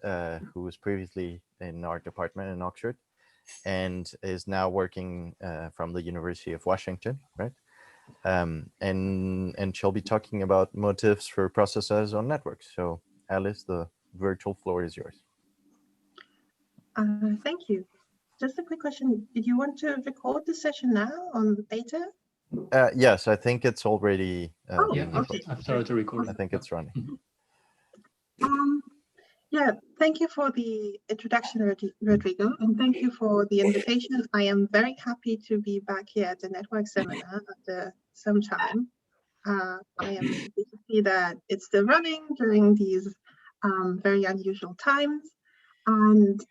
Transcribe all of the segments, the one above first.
who was previously in our department in Oxford and is now working from the University of Washington, right? And she'll be talking about motifs for processes on networks. So Alice, the virtual floor is yours. Thank you. Just a quick question. Did you want to record the session now on the beta? Yes, I think it's already. Okay. I've started to record. I think it's running. Yeah, thank you for the introduction, Rodrigo, and thank you for the invitation. I am very happy to be back here at the network seminar after some time. I am happy to see that it's still running during these very unusual times. And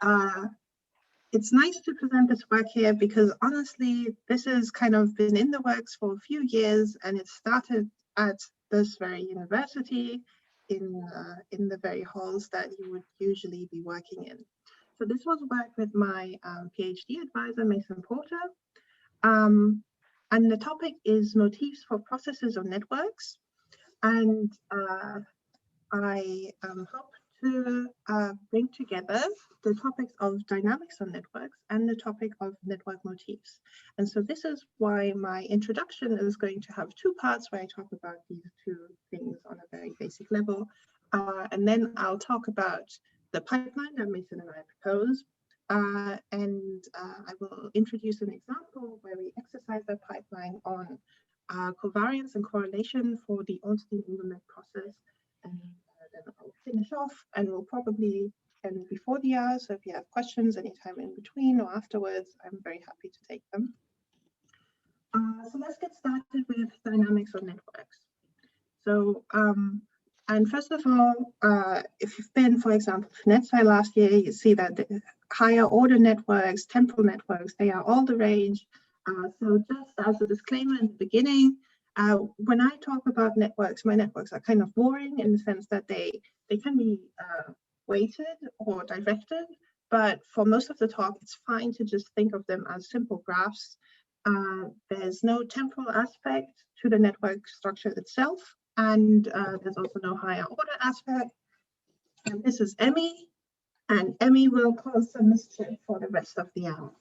it's nice to present this work here because honestly, this has kind of been in the works for a few years, and it started at this very university in the very halls that you would usually be working in. So this was work with my PhD advisor, Mason Porter. And the topic is motifs for processes on networks. And I hope to bring together the topics of dynamics on networks and the topic of network motifs. And so this is why my introduction is going to have two parts where I talk about these two things on a very basic level. And then I'll talk about the pipeline that Mason and I propose. And I will introduce an example where we exercise that pipeline on covariance and correlation for the Ornstein Uhlenbeck process. And then I'll finish off, and we'll probably end before the hour. So if you have questions anytime in between or afterwards, I'm very happy to take them. So let's get started with dynamics on networks. So, and first of all, if you've been, for example, to NetSci last year, you see that the higher order networks, temporal networks, they are all the rage. So just as a disclaimer in the beginning, when I talk about networks, my networks are kind of boring in the sense that they can be weighted or directed, but for most of the talk, it's fine to just think of them as simple graphs. There's no temporal aspect to the network structure itself, and there's also no higher order aspect. And this is Emmy, and Emmy will cause some mischief for the rest of the hour.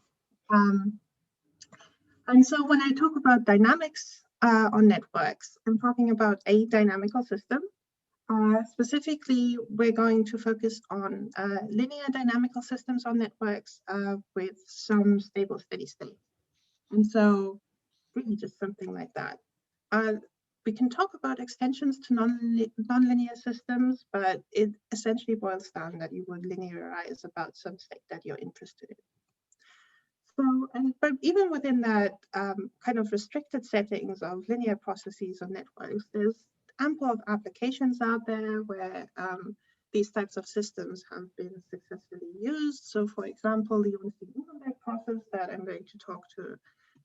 And so when I talk about dynamics on networks, I'm talking about a dynamical system. Specifically, we're going to focus on linear dynamical systems on networks with some stable steady state. And so really just something like that. We can talk about extensions to nonlinear systems, but it essentially boils down that you would linearize about some state that you're interested in. So, but even within that kind of restricted settings of linear processes on networks, there's ample of applications out there where these types of systems have been successfully used. So for example, the Ornstein Uhlenbeck process that I'm going to talk to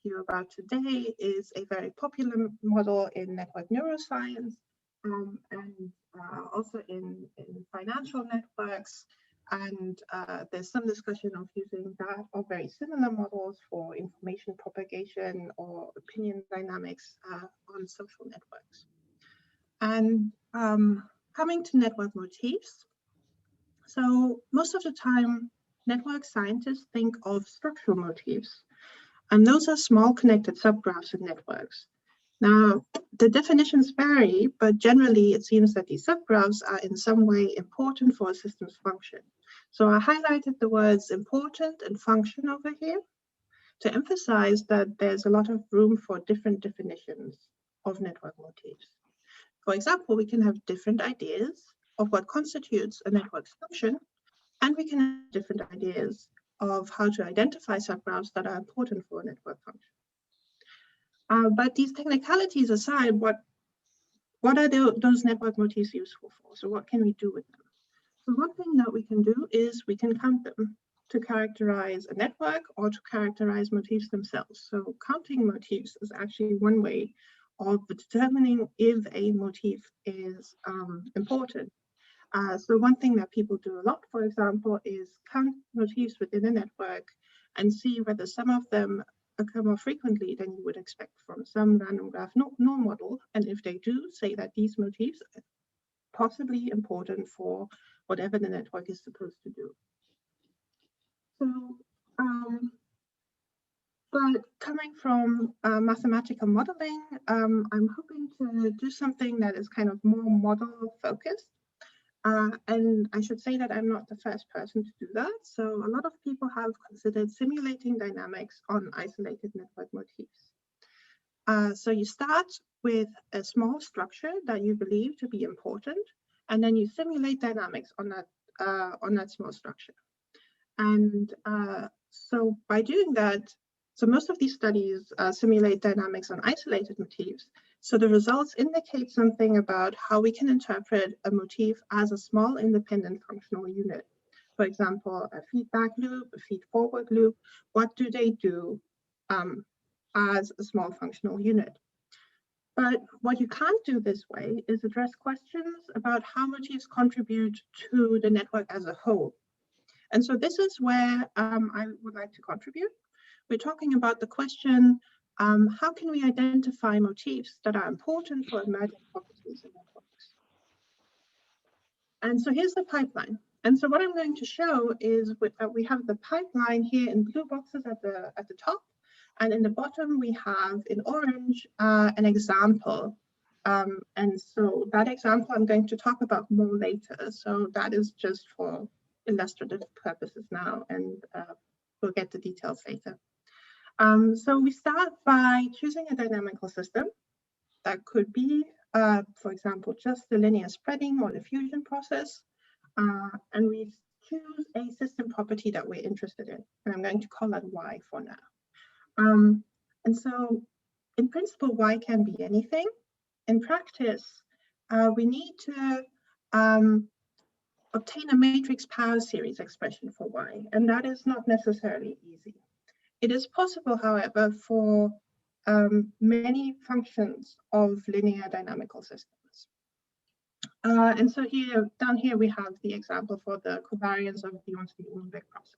you about today is a very popular model in network neuroscience and also in financial networks. And there's some discussion of using that or very similar models for information propagation or opinion dynamics on social networks. And coming to network motifs. So most of the time, network scientists think of structural motifs. And those are small connected subgraphs in networks. Now, the definitions vary, but generally it seems that these subgraphs are in some way important for a system's function. So I highlighted the words important and function over here to emphasize that there's a lot of room for different definitions of network motifs. For example, we can have different ideas of what constitutes a network's function, and we can have different ideas of how to identify subgraphs that are important for a network function. But these technicalities aside, what are those network motifs useful for? So what can we do with them? So one thing that we can do is we can count them to characterize a network or to characterize motifs themselves. So counting motifs is actually one way of determining if a motif is important. So one thing that people do a lot, for example, is count motifs within a network and see whether some of them occur more frequently than you would expect from some random graph norm model. And if they do, say that these motifs are possibly important for whatever the network is supposed to do. So, but coming from mathematical modeling, I'm hoping to do something that is kind of more model focused. And I should say that I'm not the first person to do that. So a lot of people have considered simulating dynamics on isolated network motifs. So you start with a small structure that you believe to be important, and then you simulate dynamics on that small structure. And so by doing that, so most of these studies simulate dynamics on isolated motifs. So the results indicate something about how we can interpret a motif as a small independent functional unit. For example, a feedback loop, a feed-forward loop. What do they do as a small functional unit? But what you can't do this way is address questions about how motifs contribute to the network as a whole. And so this is where I would like to contribute. We're talking about the question, how can we identify motifs that are important for emerging properties in networks? And so here's the pipeline. And so what I'm going to show is we have the pipeline here in blue boxes at the top, and in the bottom we have in orange an example. And so that example I'm going to talk about more later. So that is just for illustrative purposes now, and we'll get the details later. So we start by choosing a dynamical system that could be, for example, just the linear spreading or diffusion process. And we choose a system property that we're interested in. And I'm going to call that Y for now. And so in principle, Y can be anything. In practice, we need to obtain a matrix power series expression for Y, and that is not necessarily easy. It is possible, however, for many functions of linear dynamical systems. And so here, down here, we have the example for the covariance of the Ornstein Uhlenbeck process.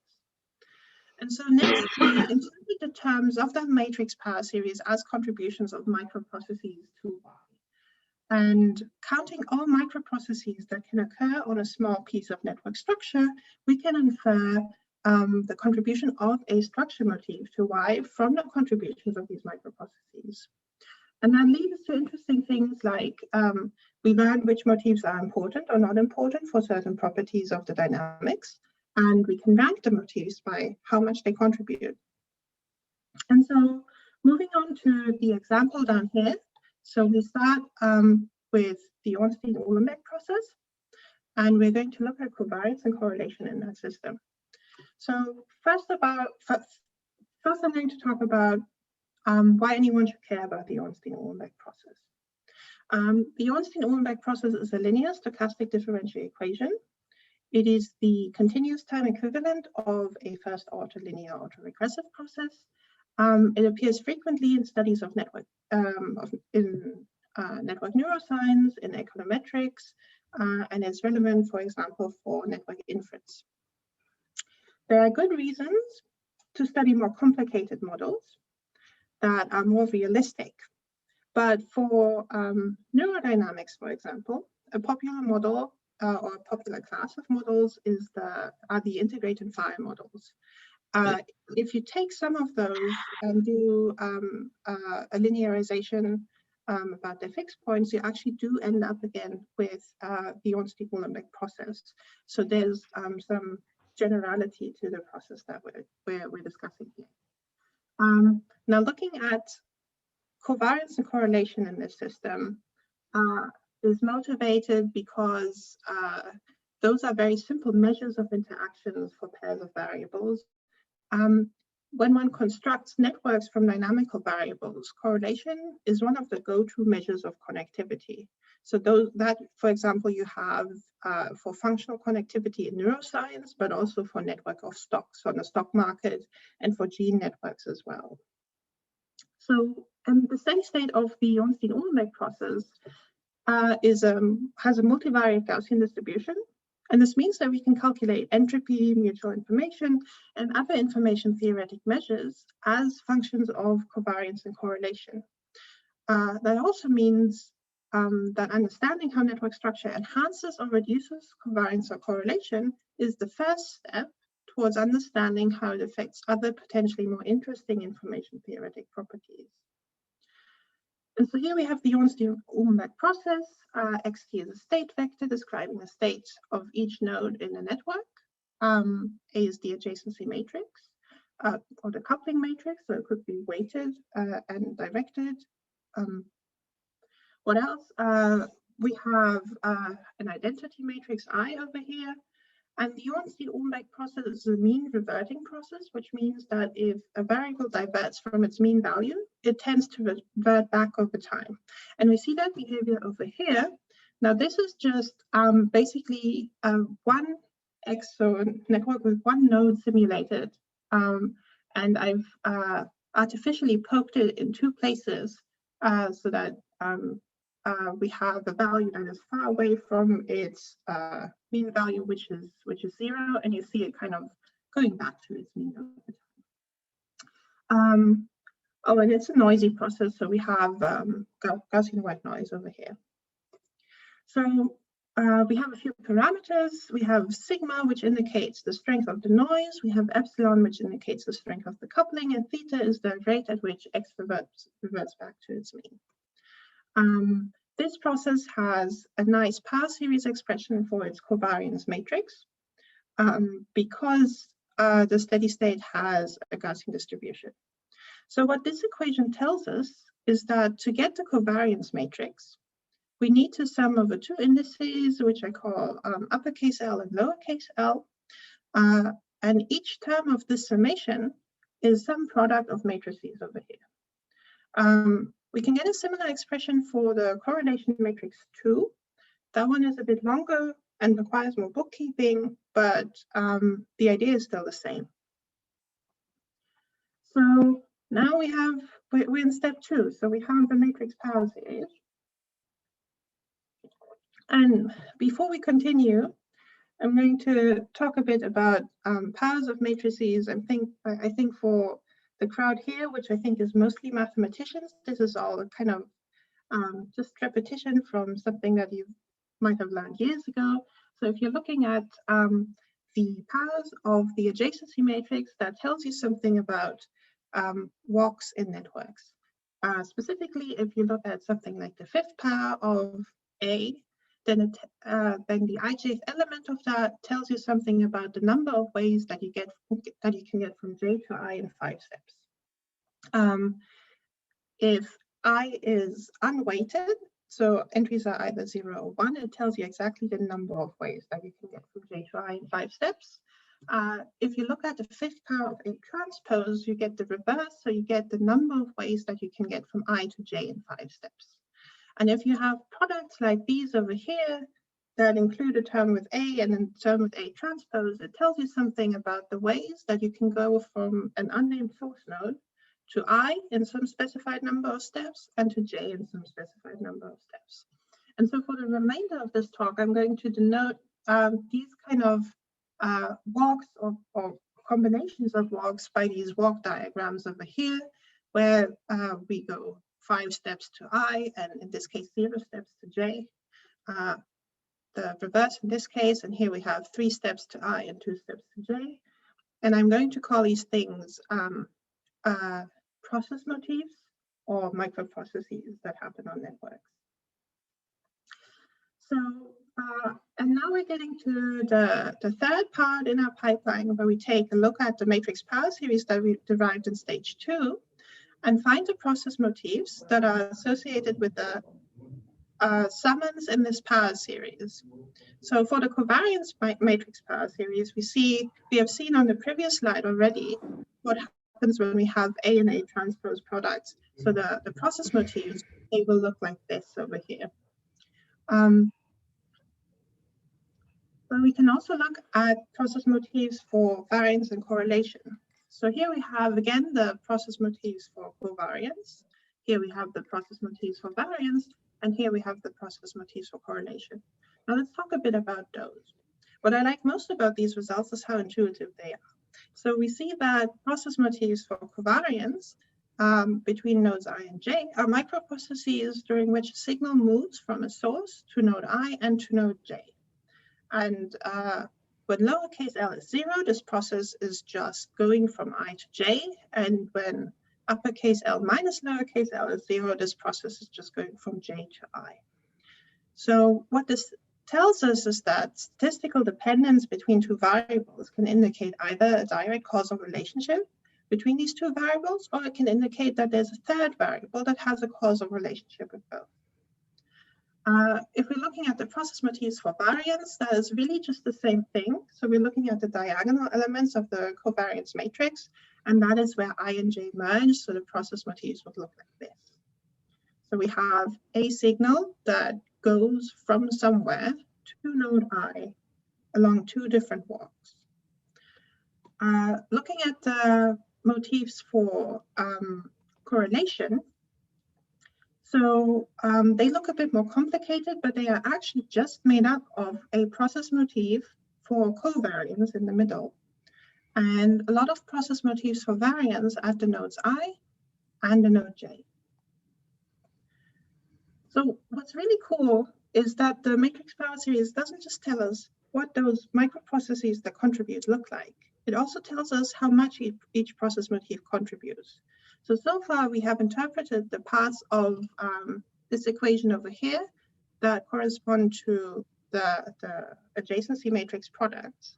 And so next, we interpret the terms of the matrix power series as contributions of microprocesses to Y. And counting all microprocesses that can occur on a small piece of network structure, we can infer the contribution of a structure motif to Y from the contributions of these microprocesses. And that leads to interesting things like we learn which motifs are important or not important for certain properties of the dynamics, and we can rank the motifs by how much they contribute. And so moving on to the example down here, so we start with the Ornstein Uhlenbeck process, and we're going to look at covariance and correlation in that system. So first I'm going to talk about why anyone should care about the Ornstein Uhlenbeck process. The Ornstein Uhlenbeck process is a linear stochastic differential equation. It is the continuous time equivalent of a first order linear autoregressive process. It appears frequently in studies of network network neuroscience, in econometrics, and is relevant, for example, for network inference. There are good reasons to study more complicated models that are more realistic. But for neurodynamics, for example, a popular model or a popular class of models are the integrated fire models. If you take some of those and do a linearization about their fixed points, you actually do end up again with the Ornstein Uhlenbeck process. So there's some generality to the process that we're discussing here. Now looking at covariance and correlation in this system is motivated because those are very simple measures of interactions for pairs of variables. When one constructs networks from dynamical variables, correlation is one of the go-to measures of connectivity. So that, for example, you have for functional connectivity in neuroscience, but also for network of stocks on the stock market and for gene networks as well. So the steady state of the Ornstein Uhlenbeck process has a multivariate Gaussian distribution. And this means that we can calculate entropy, mutual information, and other information theoretic measures as functions of covariance and correlation. That also means that understanding how network structure enhances or reduces covariance or correlation is the first step towards understanding how it affects other potentially more interesting information theoretic properties. And so here we have the Ornstein Uhlenbeck process. Xt is a state vector describing the state of each node in a network. A is the adjacency matrix or the coupling matrix, so it could be weighted and directed. What else? We have an identity matrix I over here. And the Ornstein Uhlenbeck process is a mean reverting process, which means that if a variable diverts from its mean value, it tends to revert back over time. And we see that behavior over here. Now, this is just basically one EXO network with one node simulated. And I've artificially poked it in two places so that we have a value that is far away from its mean value, which is 0, and you see it kind of going back to its mean over time. Oh, and it's a noisy process, so we have Gaussian white noise over here. So we have a few parameters. We have sigma, which indicates the strength of the noise. We have epsilon, which indicates the strength of the coupling, and theta is the rate at which x reverts back to its mean. This process has a nice power series expression for its covariance matrix because the steady state has a Gaussian distribution. So what this equation tells us is that to get the covariance matrix, we need to sum over two indices, which I call uppercase L and lowercase l. And each term of this summation is some product of matrices over here. We can get a similar expression for the correlation matrix 2. That one is a bit longer and requires more bookkeeping, but the idea is still the same. So now we're in step 2. So we have the matrix power series. And before we continue, I'm going to talk a bit about powers of matrices. I think for the crowd here, which I think is mostly mathematicians, this is all kind of just repetition from something that you might have learned years ago. So if you're looking at the powers of the adjacency matrix, that tells you something about walks in networks. Specifically, if you look at something like the fifth power of A, then the ijth element of that tells you something about the number of ways that you can get from j to I in 5 steps. If I is unweighted, so entries are either 0 or 1, it tells you exactly the number of ways that you can get from j to I in 5 steps. If you look at the fifth power of A transpose, you get the reverse, so you get the number of ways that you can get from I to j in 5 steps. And if you have products like these over here that include a term with A and a term with A transpose, it tells you something about the ways that you can go from an unnamed source node to I in some specified number of steps and to J in some specified number of steps. And so for the remainder of this talk, I'm going to denote these kind of walks or combinations of walks by these walk diagrams over here, where we go 5 steps to I, and in this case, 0 steps to J. The reverse in this case, and here we have 3 steps to I and 2 steps to J. And I'm going to call these things process motifs or microprocesses that happen on networks. So, and now we're getting to the third part in our pipeline, where we take a look at the matrix power series that we derived in stage 2 and find the process motifs that are associated with the summons in this power series. So for the covariance matrix power series, we have seen on the previous slide already what happens when we have A and A transpose products. So the process motifs, they will look like this over here. But we can also look at process motifs for variance and correlation. So here we have, again, the process motifs for covariance. Here we have the process motifs for variance. And here we have the process motifs for correlation. Now let's talk a bit about those. What I like most about these results is how intuitive they are. So we see that process motifs for covariance between nodes I and J are microprocesses during which a signal moves from a source to node I and to node J. And when lowercase l is 0, this process is just going from I to J. And when uppercase L minus lowercase l is 0, this process is just going from J to I. So what this tells us is that statistical dependence between two variables can indicate either a direct causal relationship between these two variables, or it can indicate that there's a third variable that has a causal relationship with both. If we're looking at the process motifs for variance, that is really just the same thing. So we're looking at the diagonal elements of the covariance matrix, and that is where I and J merge, so the process motifs would look like this. So we have a signal that goes from somewhere to node I along two different walks. Looking at the motifs for correlation, so they look a bit more complicated, but they are actually just made up of a process motif for covariance in the middle, and a lot of process motifs for variance at the nodes I and the node J. So what's really cool is that the matrix power series doesn't just tell us what those microprocesses that contribute look like. It also tells us how much each process motif contributes. So far we have interpreted the parts of this equation over here that correspond to the adjacency matrix products.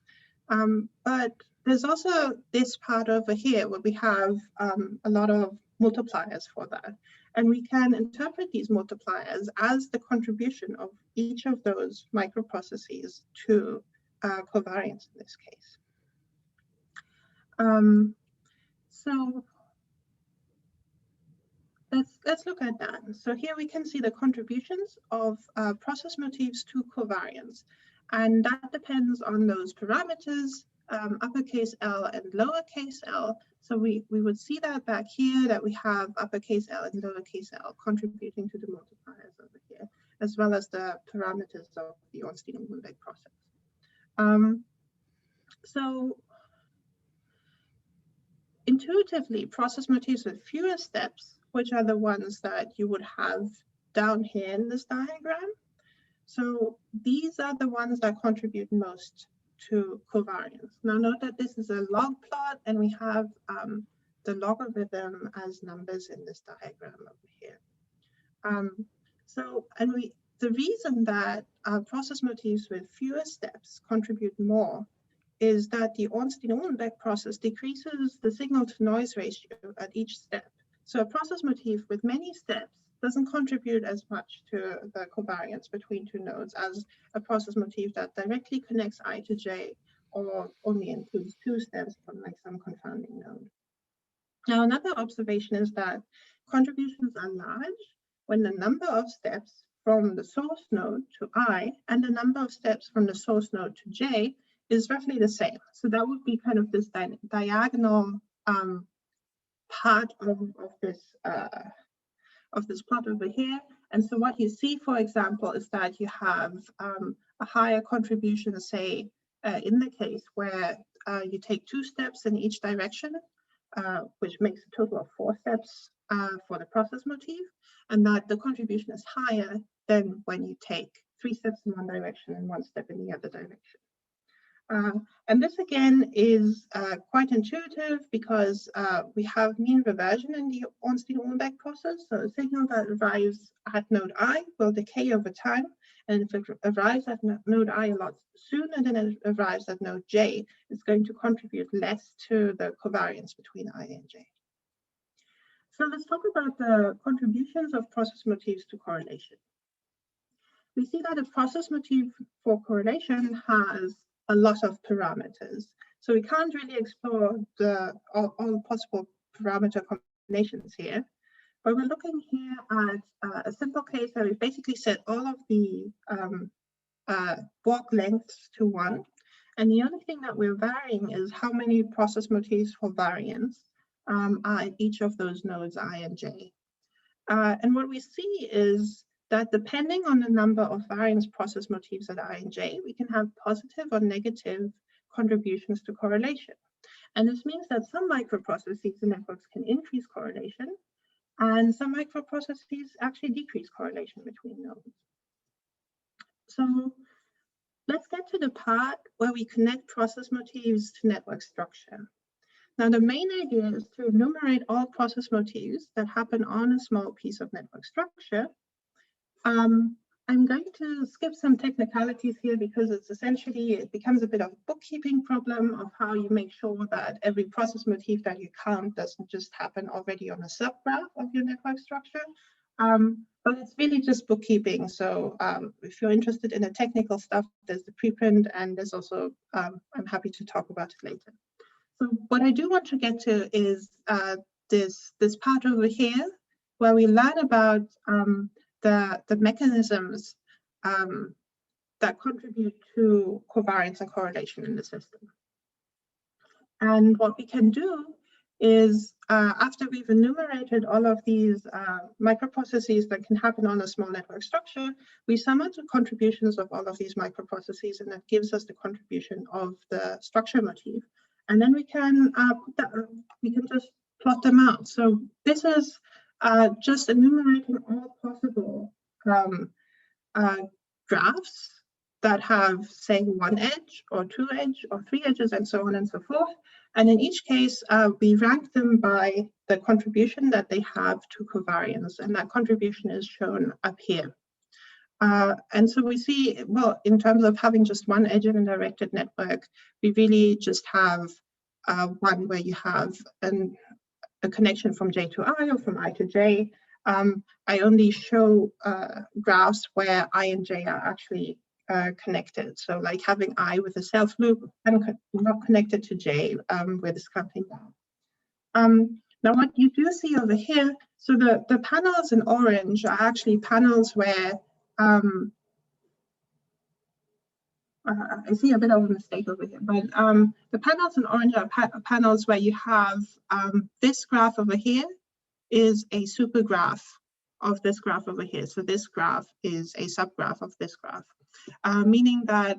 But there's also this part over here where we have a lot of multipliers for that. And we can interpret these multipliers as the contribution of each of those microprocesses to covariance in this case. So let's look at that. So here we can see the contributions of process motifs to covariance. And that depends on those parameters, uppercase L and lowercase l. So we would see that back here, that we have uppercase L and lowercase l contributing to the multipliers over here, as well as the parameters of the Ornstein Uhlenbeck process. So intuitively, process motifs with fewer steps, which are the ones that you would have down here in this diagram. So these are the ones that contribute most to covariance. Now note that this is a log plot, and we have the logarithm as numbers in this diagram over here. The reason that process motifs with fewer steps contribute more is that the Ornstein Uhlenbeck process decreases the signal to noise ratio at each step. So a process motif with many steps doesn't contribute as much to the covariance between two nodes as a process motif that directly connects I to J or only includes two steps from like some confounding node. Now, another observation is that contributions are large when the number of steps from the source node to I and the number of steps from the source node to J is roughly the same. So that would be kind of this diagonal part of this plot over here. And so what you see, for example, is that you have a higher contribution, say, in the case where you take 2 steps in each direction, which makes a total of 4 steps for the process motif, and that the contribution is higher than when you take 3 steps in one direction and 1 step in the other direction. And this again is quite intuitive because we have mean reversion in the Ornstein Uhlenbeck process. So a signal that arrives at node I will decay over time. And if it arrives at node I a lot sooner than it arrives at node J, it's going to contribute less to the covariance between I and J. So let's talk about the contributions of process motifs to correlation. We see that a process motif for correlation has a lot of parameters. So we can't really explore all possible parameter combinations here, but we're looking here at a simple case where we basically set all of the walk lengths to 1. And the only thing that we're varying is how many process motifs for variance are at each of those nodes I and J. And what we see is that depending on the number of variance process motifs at I and J, we can have positive or negative contributions to correlation. And this means that some microprocesses in networks can increase correlation, and some microprocesses actually decrease correlation between nodes. So let's get to the part where we connect process motifs to network structure. Now, the main idea is to enumerate all process motifs that happen on a small piece of network structure. I'm going to skip some technicalities here because it becomes a bit of a bookkeeping problem of how you make sure that every process motif that you count doesn't just happen already on a subgraph of your network structure. But it's really just bookkeeping. So if you're interested in the technical stuff, there's the preprint, and there's also, I'm happy to talk about it later. So what I do want to get to is this part over here, where we learn about the mechanisms that contribute to covariance and correlation in the system. And what we can do is, after we've enumerated all of these microprocesses that can happen on a small network structure, we sum up the contributions of all of these microprocesses, and that gives us the contribution of the structure motif. And then we can just plot them out. So this is just enumerating all possible graphs that have, say, one edge or two edge or three edges and so on and so forth. And in each case, we rank them by the contribution that they have to covariance, and that contribution is shown up here. And so we see, well, in terms of having just one edge in a directed network, we really just have one where you have a connection from J to I or from I to J. I only show graphs where I and J are actually connected. So like having I with a self loop and not connected to J with this counting down. Now what you do see over here, so the panels in orange are actually panels where I see a bit of a mistake over here, but the panels in orange are panels where you have this graph over here is a super graph of this graph over here. So this graph is a subgraph of this graph, meaning that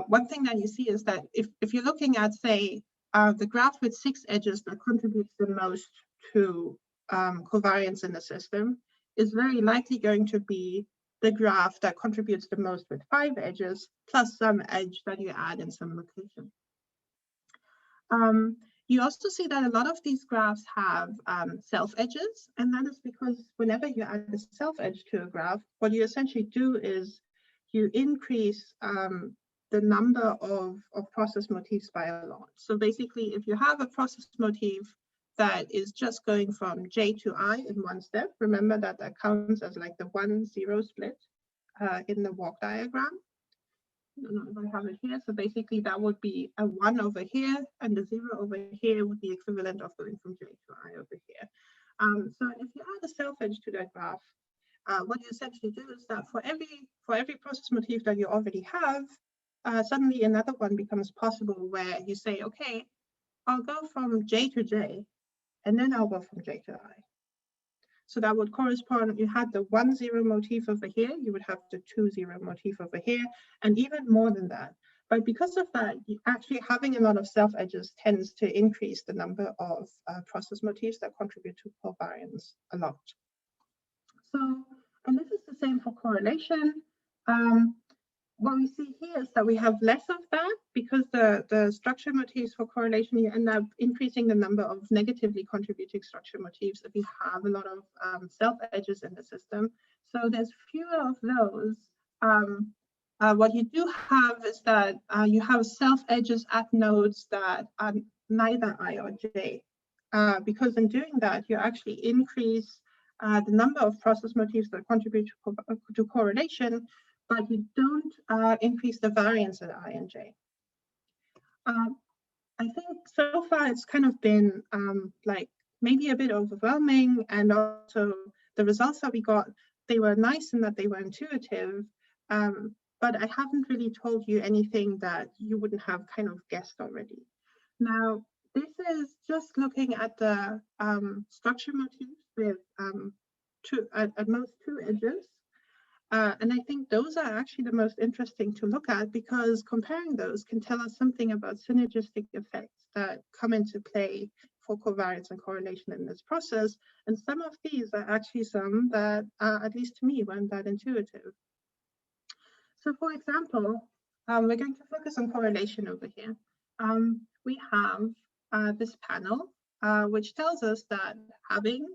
one thing that you see is that if you're looking at, say, the graph with 6 edges that contributes the most to covariance in the system is very likely going to be the graph that contributes the most with 5 edges, plus some edge that you add in some location. You also see that a lot of these graphs have self-edges, and that is because whenever you add a self-edge to a graph, what you essentially do is you increase the number of process motifs by a lot. So basically, if you have a process motif that is just going from J to I in one step, remember that that counts as like the 1-0 split in the walk diagram. I don't know if I have it here. So basically that would be a 1 over here, and the 0 over here would be equivalent of going from J to I over here. So if you add a self-edge to that graph, what you essentially do is that for every process motif that you already have, suddenly another one becomes possible where you say, okay, I'll go from J to J, and then I'll go from J to I. So that would correspond, you had the 1-0 motif over here, you would have the 2-0 motif over here, and even more than that. But because of that, actually having a lot of self-edges tends to increase the number of process motifs that contribute to covariance a lot. So, and this is the same for correlation. What we see here is that we have less of that because the structure motifs for correlation, you end up increasing the number of negatively contributing structure motifs if you have a lot of self-edges in the system. So there's fewer of those. What you do have is that you have self-edges at nodes that are neither I or J. Because in doing that, you actually increase the number of process motifs that contribute to correlation, but you don't increase the variance at I and J. I think so far it's kind of been like maybe a bit overwhelming, and also the results that we got, they were nice in that they were intuitive, but I haven't really told you anything that you wouldn't have kind of guessed already. Now, this is just looking at the structure motifs with at most 2 edges. And I think those are actually the most interesting to look at, because comparing those can tell us something about synergistic effects that come into play for covariance and correlation in this process. And some of these are actually some that, at least to me, weren't that intuitive. So for example, we're going to focus on correlation over here. We have this panel, which tells us that having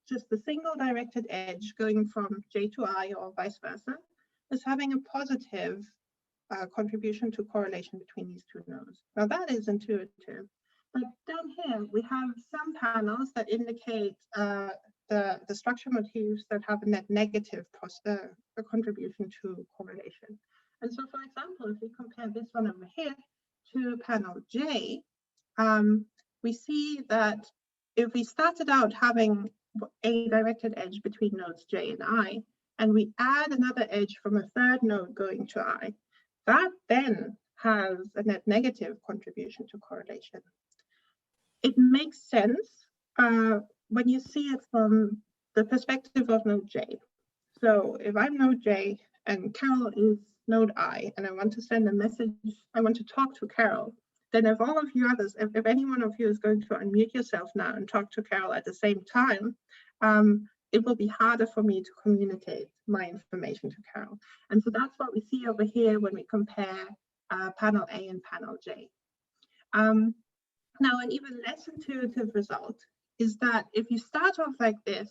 just a single directed edge going from J to I or vice versa is having a positive contribution to correlation between these two nodes. Now that is intuitive, but down here we have some panels that indicate the structure motifs that have a net negative contribution to correlation. And so, for example, if we compare this one over here to panel J, we see that if we started out having a directed edge between nodes J and I, and we add another edge from a third node going to I, that then has a net negative contribution to correlation. It makes sense when you see it from the perspective of node J. So if I'm node J and Carol is node I, and I want to send a message, I want to talk to Carol, then if all of you others, if any one of you is going to unmute yourself now and talk to Carol at the same time, it will be harder for me to communicate my information to Carol. And so that's what we see over here when we compare panel A and panel J. Now, an even less intuitive result is that if you start off like this,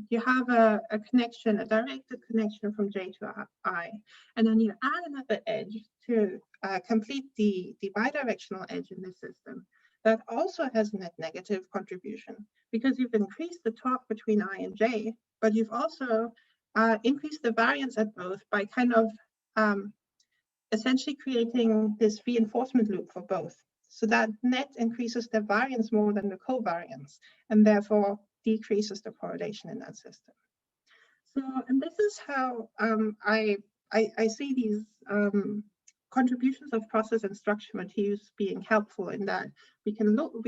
you have a connection, a directed connection from J to I, and then you add another edge to complete the bidirectional edge in this system. That also has a net negative contribution, because you've increased the torque between I and J, but you've also increased the variance at both by kind of essentially creating this reinforcement loop for both. So that net increases the variance more than the covariance, and therefore decreases the correlation in that system. So, and this is how I see these contributions of process and structure motifs being helpful, in that we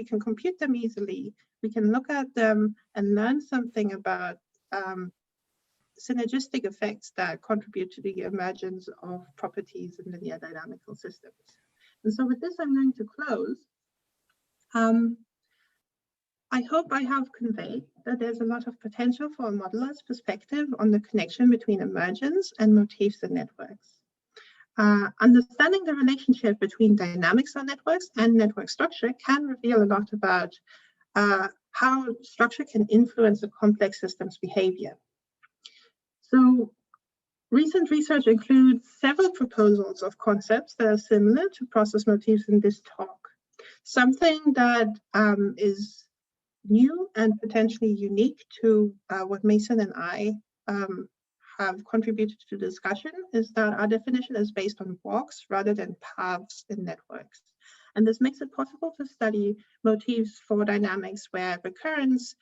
can compute them easily, we can look at them and learn something about synergistic effects that contribute to the emergence of properties in linear dynamical systems. And so with this, I'm going to close. I hope I have conveyed that there's a lot of potential for a modeler's perspective on the connection between emergence and motifs in networks. Understanding the relationship between dynamics on networks and network structure can reveal a lot about how structure can influence a complex system's behavior. So recent research includes several proposals of concepts that are similar to process motifs in this talk. Something that is new and potentially unique to what Mason and I have contributed to the discussion is that our definition is based on walks rather than paths in networks. And this makes it possible to study motifs for dynamics where recurrence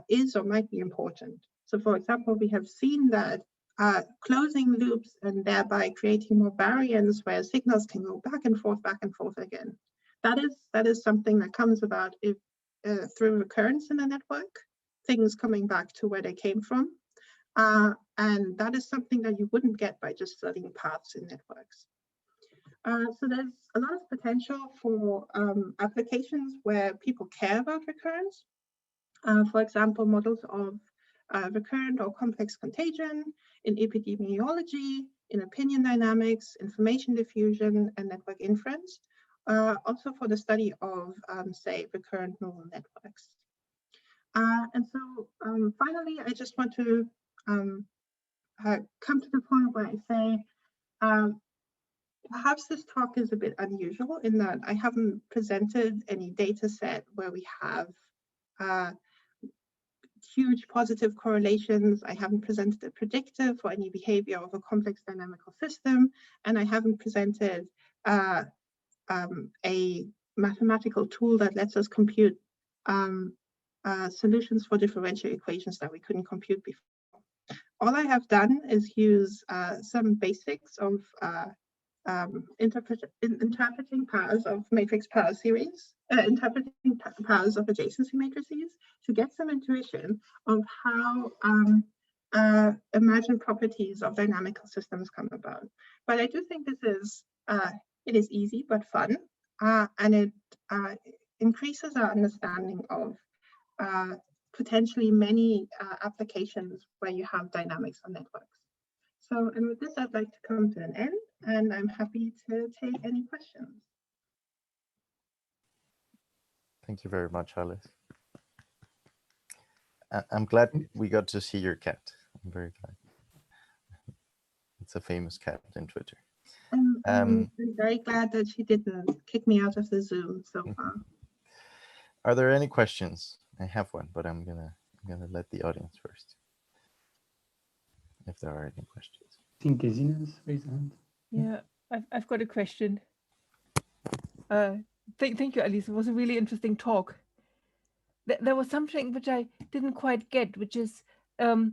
is or might be important. So for example, we have seen that closing loops and thereby creating more variance where signals can go back and forth again. That is something that comes about if through recurrence in a network, things coming back to where they came from. And that is something that you wouldn't get by just studying paths in networks. So there's a lot of potential for applications where people care about recurrence. For example, models of recurrent or complex contagion in epidemiology, in opinion dynamics, information diffusion, and network inference. Also for the study of, say, recurrent neural networks. And so finally, I just want to come to the point where I say, perhaps this talk is a bit unusual in that I haven't presented any data set where we have huge positive correlations. I haven't presented a predictor for any behavior of a complex dynamical system, and I haven't presented a mathematical tool that lets us compute solutions for differential equations that we couldn't compute before. All I have done is use some basics of interpreting powers of matrix power series, interpreting powers of adjacency matrices to get some intuition of how imagined properties of dynamical systems come about. But I do think this is, it is easy but fun, and it increases our understanding of potentially many applications where you have dynamics on networks. So, and with this, I'd like to come to an end, and I'm happy to take any questions. Thank you very much, Alice. I'm glad we got to see your cat. I'm very glad. It's a famous cat in Twitter. I'm very glad that she didn't kick me out of the Zoom so far. Are there any questions? I have one, but I'm gonna let the audience first. If there are any questions. I think Gesina's raised her hand. Yeah, I've got a question. Thank you, Alice. It was a really interesting talk. There was something which I didn't quite get, which is, so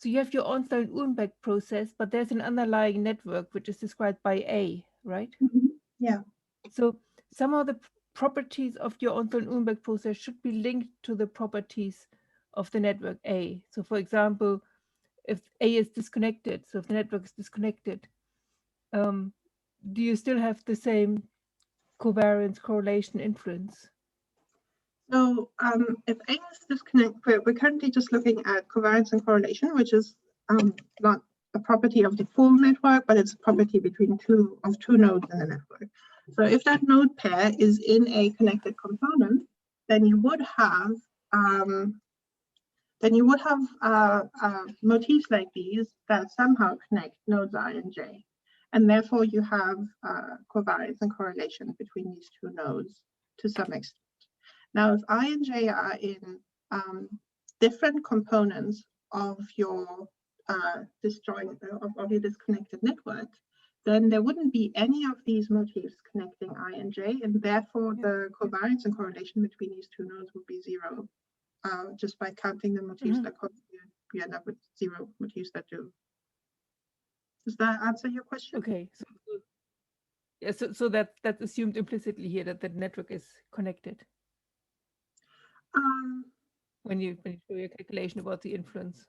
you have your Ornstein Uhlenbeck process, but there's an underlying network which is described by A, right? Mm-hmm. Yeah. So some of the properties of your Ornstein Uhlenbeck process should be linked to the properties of the network A. So for example, if A is disconnected, so if the network is disconnected, do you still have the same covariance, correlation, influence? So if A is disconnected, we're currently just looking at covariance and correlation, which is not a property of the full network, but it's a property between two nodes in the network. So if that node pair is in a connected component, then you would have motifs like these that somehow connect nodes I and J. And therefore you have covariance and correlation between these two nodes to some extent. Now, if I and J are in different components of your your disconnected network, then there wouldn't be any of these motifs connecting I and J, and therefore the covariance and correlation between these two nodes would be zero. Just by counting the motifs that contribute, you end up with zero motifs that do. Does that answer your question? Okay. So that's assumed implicitly here that the network is connected. When you show your calculation about the influence.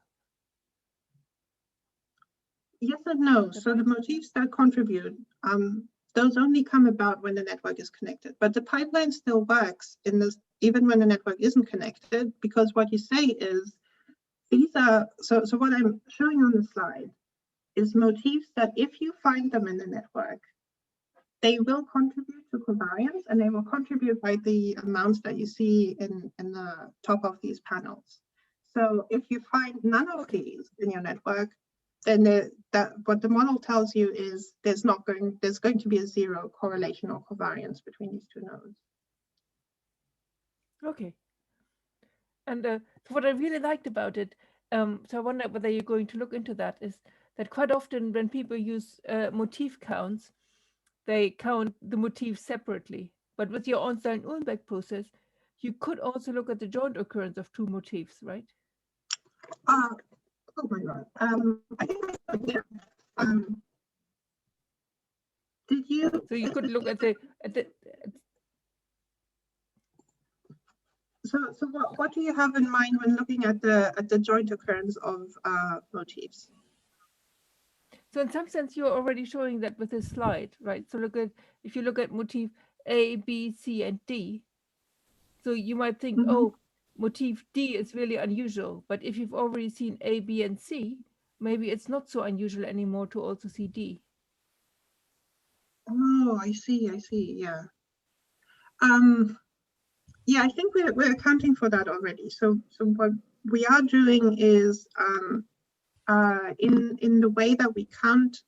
Yes and no. So the motifs that contribute, those only come about when the network is connected. But the pipeline still works in this, even when the network isn't connected, because what you say is these are, so what I'm showing on the slide is motifs that if you find them in the network, they will contribute to covariance, and they will contribute by the amounts that you see in the top of these panels. So if you find none of these in your network, then what the model tells you is there's going to be a zero correlation or covariance between these two nodes. Okay. And so what I really liked about it, so I wonder whether you're going to look into that, is that quite often when people use motif counts, they count the motifs separately. But with your Ornstein Uhlenbeck process, you could also look at the joint occurrence of two motifs, right? Oh my God. I think did you? So you could look at So what do you have in mind when looking at the joint occurrence of motifs? So in some sense, you're already showing that with this slide, right? So if you look at motif A, B, C, and D, so you might think, oh, motif D is really unusual. But if you've already seen A, B, and C, maybe it's not so unusual anymore to also see D. Oh, I see, yeah. Yeah, I think we're accounting for that already. So what we are doing is in the way that we count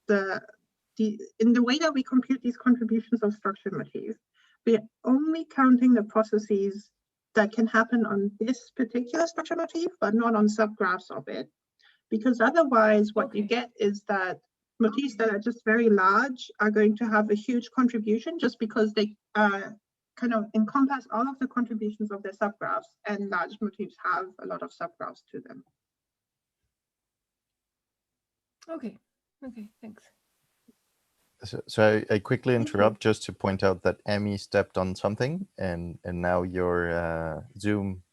in the way that we compute these contributions of structured motifs, we're only counting the processes that can happen on this particular structure motif, but not on subgraphs of it. Because otherwise what you get is that motifs that are just very large are going to have a huge contribution just because they kind of encompass all of the contributions of their subgraphs, and large motifs have a lot of subgraphs to them. Okay, thanks. So I quickly interrupt just to point out that Emmy stepped on something, and now your Zoom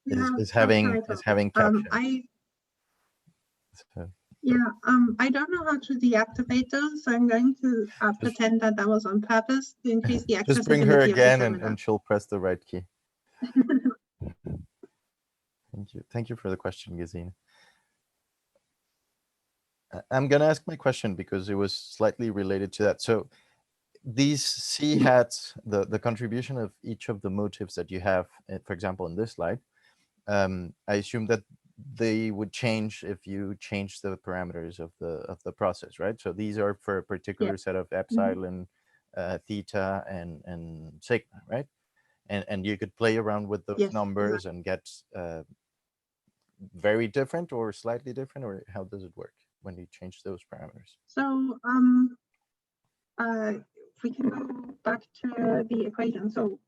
is having captions. So Yeah, I don't know how to deactivate those, so I'm going to pretend that was on purpose to increase the just bring her accessibility of the again terminal. and she'll press the right key. Thank you. Thank you for the question, Gesine. I'm going to ask my question because it was slightly related to that. So these C hats, the contribution of each of the motifs that you have, for example, in this slide, I assume that they would change if you change the parameters of the process, right? So these are for a particular set of epsilon, theta, and sigma, right? And you could play around with those numbers and get very different or slightly different, or how does it work when you change those parameters? So if we can go back to the equation. So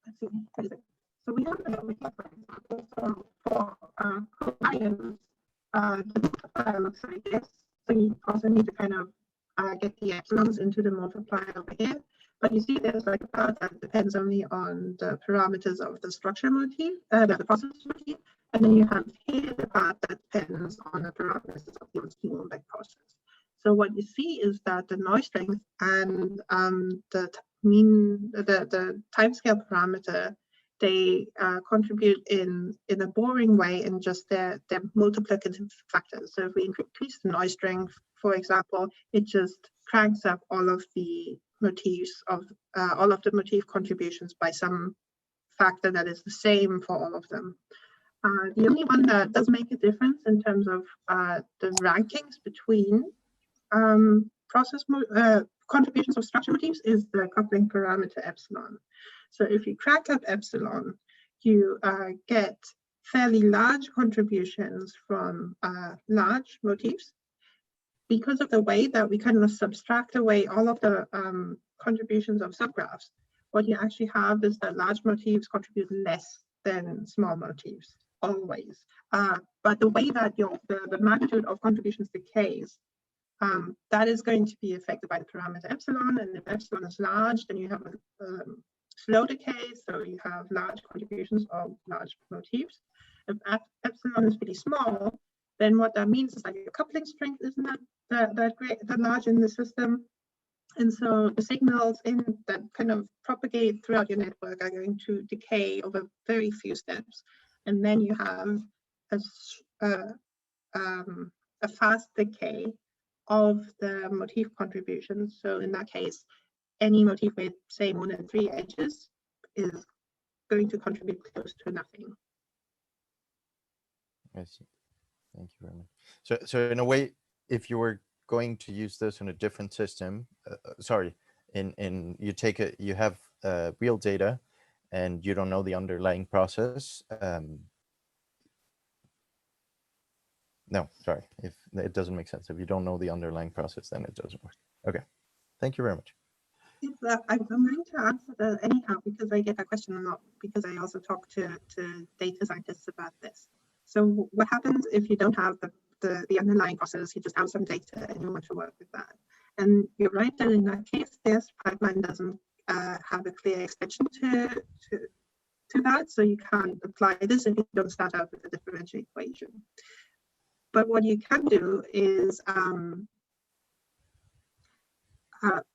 let's see, what is it? So we have for covariance, the multiplier looks like this. So you also need to kind of get the epsilons into the multiplier over here. But you see there's like a part that depends only on the parameters of the structure motif, the process motif. And then you have here the part that depends on the parameters of the Ornstein Uhlenbeck process. So what you see is that the noise strength and the timescale parameter, they contribute in a boring way in just their multiplicative factors. So if we increase the noise strength, for example, it just cranks up all of the motifs of all of the motif contributions by some factor that is the same for all of them. The only one that does make a difference in terms of the rankings between contributions of structure motifs is the coupling parameter epsilon. So if you crank up epsilon, you get fairly large contributions from large motifs. Because of the way that we kind of subtract away all of the contributions of subgraphs, what you actually have is that large motifs contribute less than small motifs, always. But the way that the magnitude of contributions decays, that is going to be affected by the parameter epsilon, and if epsilon is large, then you have a slow decay, so you have large contributions of large motifs. If epsilon is really small, then what that means is that your coupling strength isn't that large in the system, and so the signals that kind of propagate throughout your network are going to decay over very few steps, and then you have a fast decay of the motif contributions. So in that case, any motif with, say, more than 3 edges is going to contribute close to nothing. I see. Thank you very much. So in a way, if you were going to use this in a different system, you have real data, and you don't know the underlying process. No, sorry, if it doesn't make sense. If you don't know the underlying process, then it doesn't work. Okay, thank you very much. I'm going to answer that anyhow, because I get that question a lot, because I also talk to data scientists about this. So what happens if you don't have the underlying process, you just have some data and you want to work with that? And you're right that in that case, this pipeline doesn't have a clear extension to that, so you can't apply this if you don't start out with a differential equation. But what you can do is,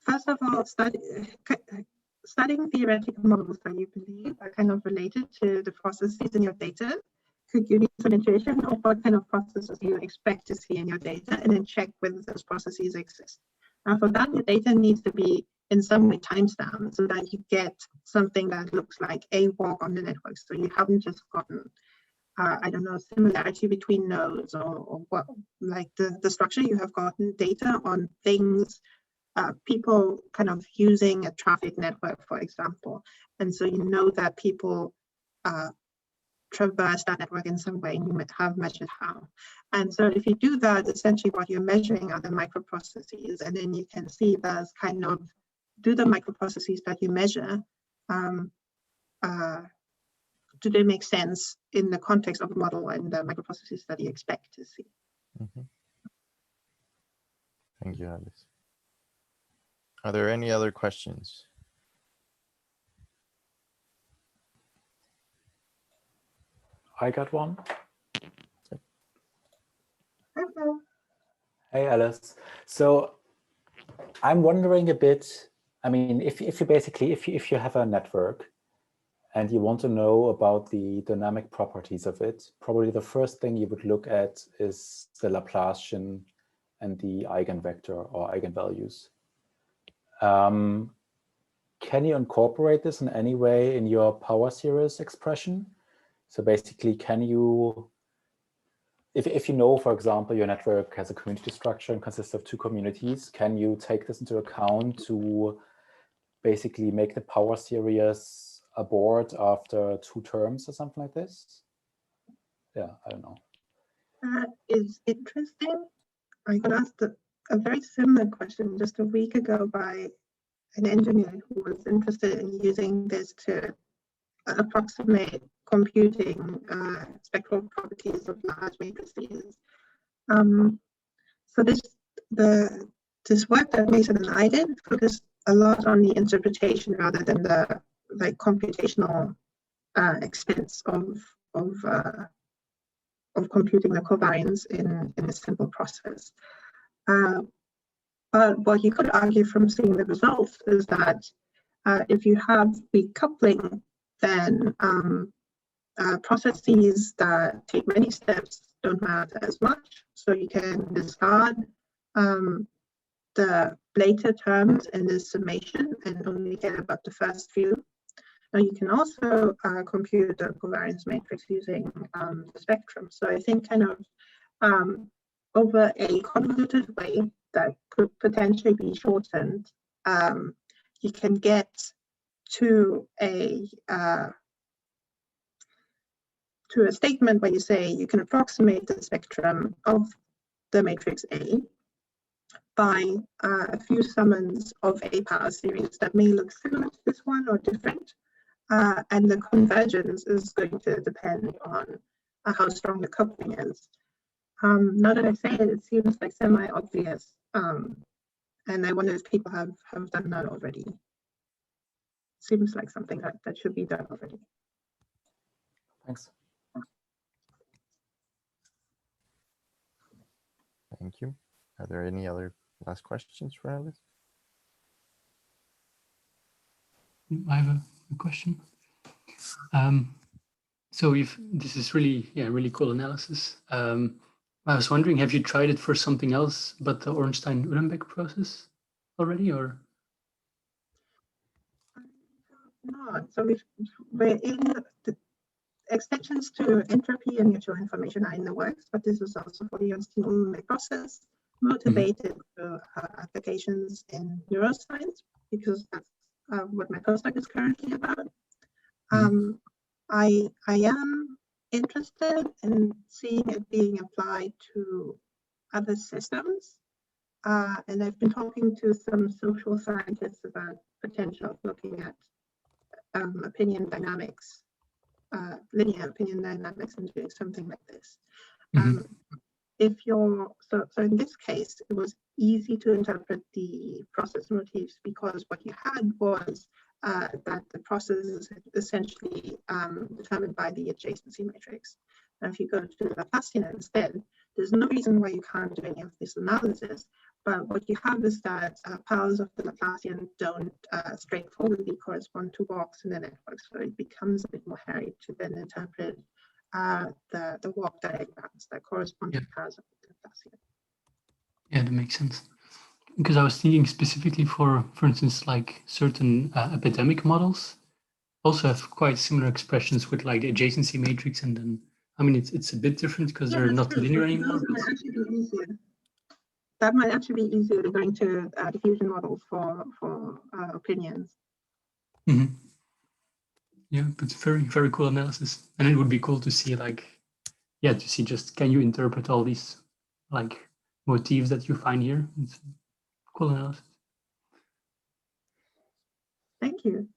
first of all, studying theoretical models that you believe are kind of related to the processes in your data could give you some intuition of what kind of processes you expect to see in your data, and then check whether those processes exist. And for that, the data needs to be in some way timestamped so that you get something that looks like a walk on the network. So you haven't just gotten I don't know, similarity between nodes or what, like the structure. You have gotten data on things, people kind of using a traffic network, for example. And so you know that people traverse that network in some way, and you have measured how. And so if you do that, essentially what you're measuring are the microprocesses, and then you can see there's kind of, do the microprocesses that you measure, do they make sense in the context of the model and the microprocesses that you expect to see? Mm-hmm. Thank you, Alice. Are there any other questions? I got one. Hello. Hey, Alice. So I'm wondering a bit, I mean, if you basically, if you have a network and you want to know about the dynamic properties of it, probably the first thing you would look at is the Laplacian and the eigenvector or eigenvalues. Can you incorporate this in any way in your power series expression? So basically, can you, if you know, for example, your network has a community structure and consists of two communities, can you take this into account to basically make the power series abort after two terms or something like this? Yeah, I don't know. That is interesting. I got asked a very similar question just a week ago by an engineer who was interested in using this to approximate computing spectral properties of large matrices. So this work that Mason and I did focused a lot on the interpretation rather than the computational expense of computing the covariance in a simple process. But what you could argue from seeing the results is that if you have weak coupling, then processes that take many steps don't matter as much. So you can discard the later terms in this summation and only care about the first few. Now you can also compute the covariance matrix using the spectrum. So I think kind of over a convoluted way that could potentially be shortened, you can get to a statement where you say you can approximate the spectrum of the matrix A by a few summons of A power series that may look similar to this one or different. And the convergence is going to depend on how strong the coupling is. Now that I say it, it seems like semi-obvious. And I wonder if people have done that already. Seems like something that should be done already. Thanks. Thank you. Are there any other last questions for Alice? I have a question. So this is really cool analysis. I was wondering, have you tried it for something else but the Ornstein Uhlenbeck process already, or? No, so we're in the extensions to entropy and mutual information are in the works, but this is also for the Ornstein Uhlenbeck process, motivated through applications in neuroscience, because that's what my postdoc is currently about. I am interested in seeing it being applied to other systems. And I've been talking to some social scientists about potential of looking at opinion dynamics, linear opinion dynamics, and doing something like this. If you're so in this case, it was easy to interpret the process motifs because what you had was that the process is essentially determined by the adjacency matrix. And if you go to the Laplacian instead, there's no reason why you can't do any of this analysis. But what you have is that powers of the Laplacian don't straightforwardly correspond to walks in the network. So it becomes a bit more hairy to then interpret the walk diagrams that correspond to powers of the Laplacian. Yeah, that makes sense. Because I was thinking specifically for instance, like certain epidemic models also have quite similar expressions with like the adjacency matrix, and then I mean it's a bit different because they're not true. linear So anymore. Those might actually be easier. That might actually be easier than going to diffusion models for opinions. Yeah, but very cool analysis, and it would be cool to see to see just can you interpret all these like motifs that you find here. It's cool analysis. Thank you.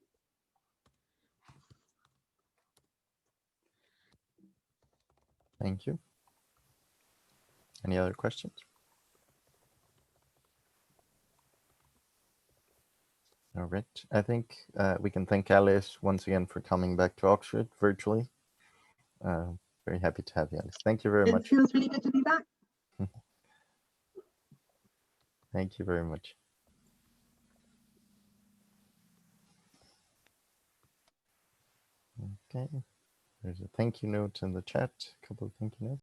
Thank you. Any other questions? All right. I think we can thank Alice once again for coming back to Oxford virtually. Very happy to have you, Alice. Thank you very much. It feels really good to be back. Thank you very much. Okay, there's a thank you note in the chat, a couple of thank you notes.